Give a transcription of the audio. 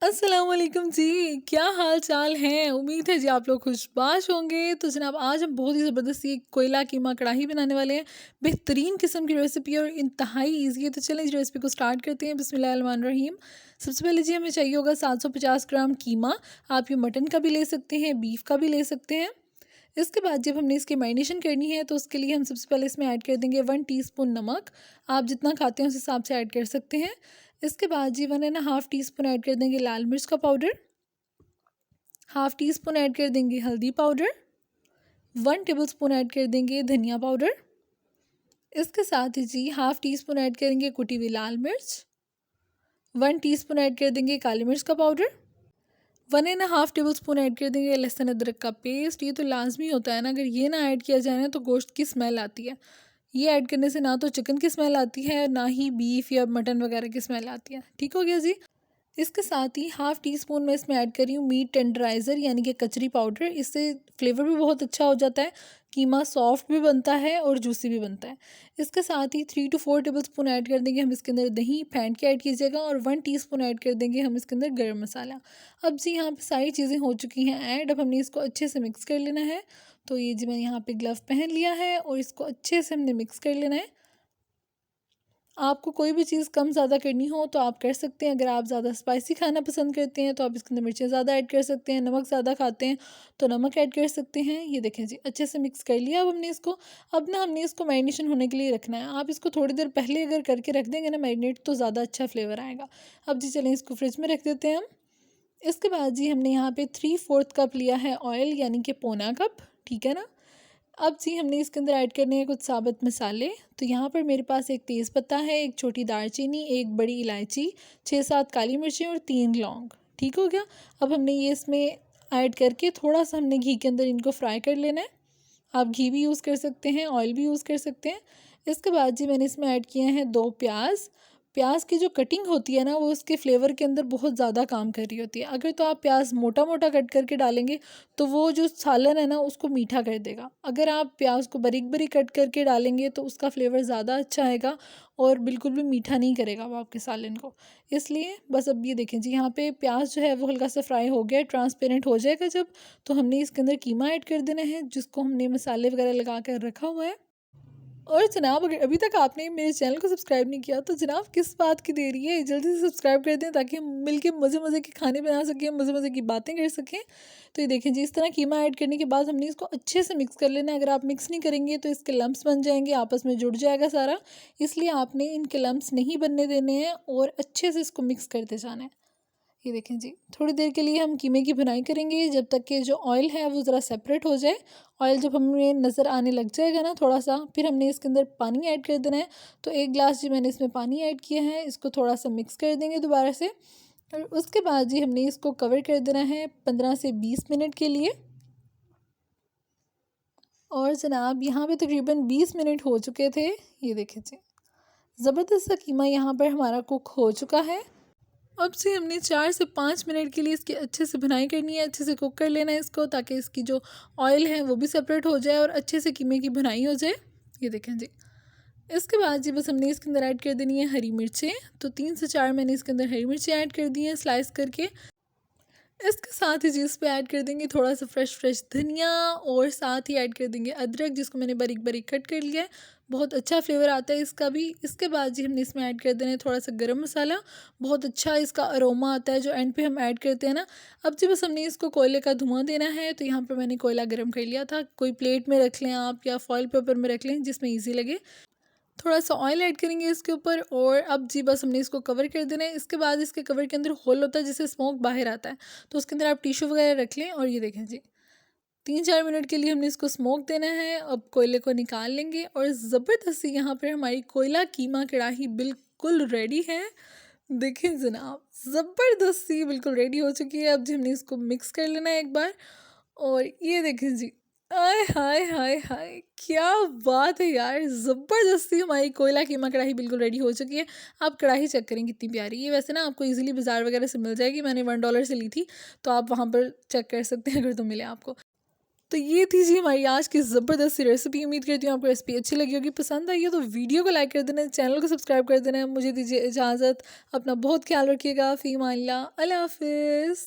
अस्सलाम वालेकुम जी। क्या हाल चाल हैं? उम्मीद है जी आप लोग खुशबाश होंगे। तो जनाब आज हम बहुत ही ज़बरदस्त ये कोयला कीमा कढ़ाई बनाने वाले हैं। बेहतरीन किस्म की रेसिपी और इंतहाई ईजी है। तो चलें इस रेसिपी को स्टार्ट करते हैं। बिस्मिल्लाहिर्रहमानिर्रहीम। सबसे पहले जी हमें चाहिए होगा 750 ग्राम कीमा। आप ये मटन का भी ले सकते हैं, बीफ का भी ले सकते हैं। इसके बाद जब हमने इसकी मैरिनेशन करनी है तो उसके लिए हम सबसे पहले इसमें ऐड कर देंगे 1 टीस्पून नमक। आप जितना खाते हैं उस हिसाब से ऐड कर सकते हैं। इसके बाद जी 1.5 टीस्पून ऐड कर देंगे लाल मिर्च का पाउडर। 1/2 टीस्पून ऐड कर देंगे हल्दी पाउडर। 1 टेबल स्पून ऐड कर देंगे धनिया पाउडर। इसके साथ ही जी 1/2 टीस्पून ऐड करेंगे कुटी हुई लाल मिर्च। 1 टीस्पून ऐड कर देंगे काली मिर्च का पाउडर। 1.5 टेबल स्पून ऐड कर देंगे लहसुन अदरक का पेस्ट। ये तो लाजमी होता है ना, अगर ये ना ऐड किया जाए ना तो गोश्त की स्मेल आती है। ये ऐड करने से ना तो चिकन की स्मेल आती है, ना ही बीफ या मटन वगैरह की स्मेल आती है। ठीक हो गया जी। इसके साथ ही 1/2 टीस्पून मैं इसमें ऐड कर रही हूँ मीट टेंडराइज़र यानी कि कचरी पाउडर। इससे फ्लेवर भी बहुत अच्छा हो जाता है, कीमा सॉफ्ट भी बनता है और जूसी भी बनता है। इसके साथ ही 3 to 4 टेबल स्पून ऐड कर देंगे हम इसके अंदर दही, फेंट के ऐड कीजिएगा। और 1 टीस्पून ऐड कर देंगे हम इसके अंदर गरम मसाला। अब जी यहाँ पे सारी चीज़ें हो चुकी हैं ऐड। अब हमने इसको अच्छे से मिक्स कर लेना है। तो ये जी मैंने यहाँ पे ग्लव पहन लिया है और इसको अच्छे से हमने मिक्स कर लेना है। आपको कोई भी चीज़ कम ज़्यादा करनी हो तो आप कर सकते हैं। अगर आप ज़्यादा स्पाइसी खाना पसंद करते हैं तो आप इसके अंदर मिर्चें ज़्यादा ऐड कर सकते हैं। नमक ज़्यादा खाते हैं तो नमक ऐड कर सकते हैं। ये देखें जी अच्छे से मिक्स कर लिया अब हमने इसको। अब ना हमने इसको मैरिनेशन होने के लिए रखना है। आप इसको थोड़ी देर पहले अगर करके रख देंगे ना मैरिनेट, तो ज़्यादा अच्छा फ्लेवर आएगा। अब जी चलें इसको फ्रिज में रख देते हैं हम। इसके बाद जी हमने यहाँ पे 3/4 कप लिया है ऑयल, यानी कि पौना कप। ठीक है ना। अब जी हमने इसके अंदर ऐड करने हैं कुछ साबुत मसाले। तो यहाँ पर मेरे पास एक तेज़ पत्ता है, एक छोटी दालचीनी, एक बड़ी इलायची, 6-7 काली मिर्चें और 3 लौंग। ठीक हो गया। अब हमने ये इसमें ऐड करके थोड़ा सा हमने घी के अंदर इनको फ्राई कर लेना है। आप घी भी यूज़ कर सकते हैं, ऑयल भी यूज़ कर सकते हैं। इसके बाद जी मैंने इसमें ऐड किए हैं 2 प्याज। प्याज की जो कटिंग होती है ना वो उसके फ्लेवर के अंदर बहुत ज़्यादा काम कर रही होती है। अगर तो आप प्याज मोटा मोटा कट करके डालेंगे तो वो जो सालन है ना उसको मीठा कर देगा। अगर आप प्याज को बारीक बारीक कट करके डालेंगे तो उसका फ्लेवर ज़्यादा अच्छा आएगा और बिल्कुल भी मीठा नहीं करेगा वो आपके सालन को। इसलिए बस अब ये देखें जी यहाँ पे प्याज जो है वो हल्का सा फ्राई हो गया, ट्रांसपेरेंट हो जाएगा जब, तो हमने इसके अंदर कीमा ऐड कर देना है जिसको हमने मसाले वगैरह लगा कर रखा हुआ है। और जनाब अगर अभी तक आपने मेरे चैनल को सब्सक्राइब नहीं किया तो जनाब किस बात की देरी है, जल्दी से सब्सक्राइब कर दें ताकि हम मिलके मज़े मज़े के खाने बना सकें, मज़े मज़े की बातें कर सकें। तो ये देखें जी इस तरह कीमा ऐड करने के बाद हमने इसको अच्छे से मिक्स कर लेना है। अगर आप मिक्स नहीं करेंगे तो इसके लम्प्स बन जाएंगे, आपस में जुड़ जाएगा सारा। इसलिए आपने इनके लम्प्स नहीं बनने देने हैं और अच्छे से इसको मिक्स करते जाना है। ये देखें जी थोड़ी देर के लिए हम कीमे की भुनाई करेंगे जब तक कि जो ऑयल है वो ज़रा सेपरेट हो जाए। ऑयल जब हमें नज़र आने लग जाएगा ना थोड़ा सा, फिर हमने इसके अंदर पानी ऐड कर देना है। तो 1 गिलास जी मैंने इसमें पानी ऐड किया है, इसको थोड़ा सा मिक्स कर देंगे दोबारा से। और उसके बाद जी हमने इसको कवर कर देना है 15 से 20 मिनट के लिए। और जनाब यहाँ पे तकरीबन 20 मिनट हो चुके थे। ये देखें जी ज़बरदस्त सा कीमा यहाँ पर हमारा कुक हो चुका है। अब से हमने 4 से 5 मिनट के लिए इसकी अच्छे से भुनाई करनी है, अच्छे से कुक कर लेना है इसको ताकि इसकी जो ऑयल है वो भी सेपरेट हो जाए और अच्छे से कीमे की भुनाई हो जाए। ये देखें जी इसके बाद जी बस हमने इसके अंदर ऐड कर देनी है हरी मिर्चें। तो 3 से 4 मैंने इसके अंदर हरी मिर्चें ऐड कर दी हैं स्लाइस करके। इसके साथ ही जी इस पे ऐड कर देंगे थोड़ा सा फ्रेश धनिया और साथ ही ऐड कर देंगे अदरक जिसको मैंने बारीक बारीक कट कर लिया है। बहुत अच्छा फ्लेवर आता है इसका भी। इसके बाद जी हमने इसमें ऐड कर देना है थोड़ा सा गरम मसाला। बहुत अच्छा इसका अरोमा आता है जो एंड पे हम ऐड करते हैं ना। अब जी बस हमने इसको कोयले का धुआं देना है। तो यहाँ पर मैंने कोयला गर्म कर लिया था, कोई प्लेट में रख लें आप या फॉइल पेपर में रख लें जिसमें ईजी लगे। थोड़ा सा ऑयल ऐड करेंगे इसके ऊपर और अब जी बस हमने इसको कवर कर देना है। इसके बाद इसके कवर के अंदर होल होता है जिससे स्मोक बाहर आता है, तो उसके अंदर आप टिश्यू वगैरह रख लें। और ये देखें जी 3-4 मिनट के लिए हमने इसको स्मोक देना है। अब कोयले को निकाल लेंगे और ज़बरदस्ती यहाँ पर हमारी कोयला कीमा कढ़ाई बिल्कुल रेडी है। देखें जनाब ज़बरदस्ती बिल्कुल रेडी हो चुकी है। अब जी हमने इसको मिक्स कर लेना है एक बार। और ये देखें जी आय हाय हाय हाय क्या बात है यार, ज़बरदस्ती हमारी कोयला कीमा कढ़ाई बिल्कुल रेडी हो चुकी है। आप कढ़ाई चेक करें कितनी प्यारी। ये वैसे ना आपको इजीली बाज़ार वगैरह से मिल जाएगी, मैंने $1 से ली थी, तो आप वहाँ पर चेक कर सकते हैं अगर तो मिले आपको। तो ये थी जी हमारी आज की ज़बरदस्त सी रेसिपी। उम्मीद करती हूँ आपको रेसिपी अच्छी लगी होगी, पसंद आई है तो वीडियो को लाइक कर देना, चैनल को सब्सक्राइब कर देना। मुझे दीजिए इजाज़त, अपना बहुत ख्याल रखिएगा। फ़ी अमान अल्लाह, अल्लाह हाफ़िज़।